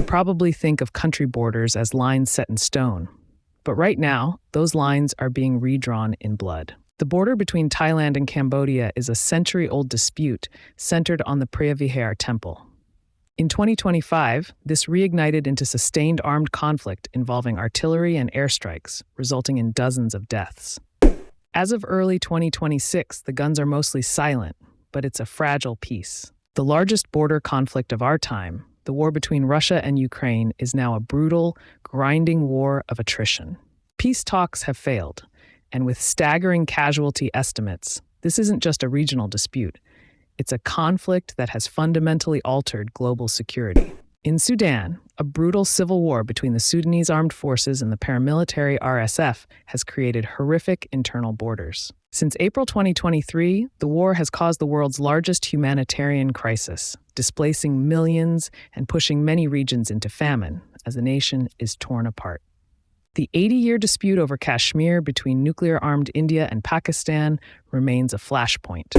probably think of country borders as lines set in stone. But right now, those lines are being redrawn in blood. The border between Thailand and Cambodia is a century-old dispute centered on the Preah Vihear temple. In 2025, this reignited into sustained armed conflict involving artillery and airstrikes, resulting in dozens of deaths. As of early 2026, the guns are mostly silent, but it's a fragile peace. The largest border conflict of our time, the war between Russia and Ukraine, is now a brutal, grinding war of attrition. Peace talks have failed, and with staggering casualty estimates, this isn't just a regional dispute. It's a conflict that has fundamentally altered global security. In Sudan, a brutal civil war between the Sudanese armed forces and the paramilitary RSF has created horrific internal borders. Since April 2023, the war has caused the world's largest humanitarian crisis, displacing millions and pushing many regions into famine as the nation is torn apart. The 80-year dispute over Kashmir between nuclear-armed India and Pakistan remains a flashpoint.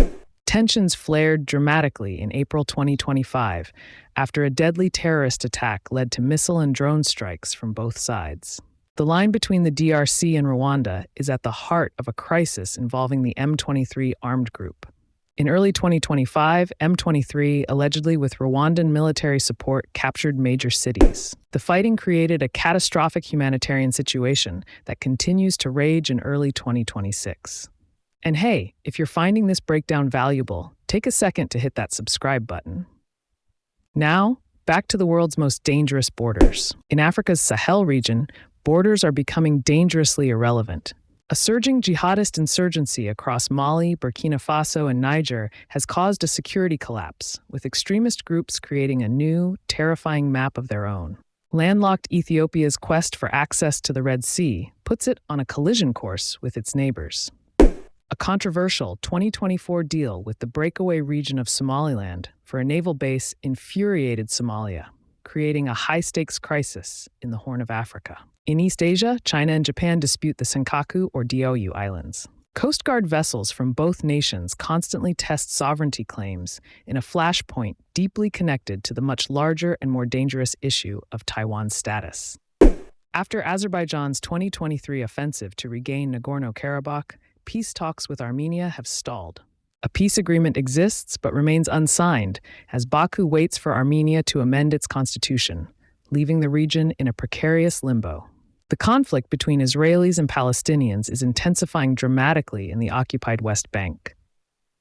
Tensions flared dramatically in April 2025 after a deadly terrorist attack led to missile and drone strikes from both sides. The line between the DRC and Rwanda is at the heart of a crisis involving the M23 armed group. In early 2025, M23, allegedly with Rwandan military support, captured major cities. The fighting created a catastrophic humanitarian situation that continues to rage in early 2026. And hey, if you're finding this breakdown valuable, take a second to hit that subscribe button. Now, back to the world's most dangerous borders. In Africa's Sahel region, borders are becoming dangerously irrelevant. A surging jihadist insurgency across Mali, Burkina Faso, and Niger has caused a security collapse, with extremist groups creating a new, terrifying map of their own. Landlocked Ethiopia's quest for access to the Red Sea puts it on a collision course with its neighbors. A controversial 2024 deal with the breakaway region of Somaliland for a naval base infuriated Somalia, creating a high-stakes crisis in the Horn of Africa. In East Asia, China and Japan dispute the Senkaku or Diaoyu Islands. Coast Guard vessels from both nations constantly test sovereignty claims in a flashpoint deeply connected to the much larger and more dangerous issue of Taiwan's status. After Azerbaijan's 2023 offensive to regain Nagorno-Karabakh, peace talks with Armenia have stalled. A peace agreement exists but remains unsigned as Baku waits for Armenia to amend its constitution, leaving the region in a precarious limbo. The conflict between Israelis and Palestinians is intensifying dramatically in the occupied West Bank.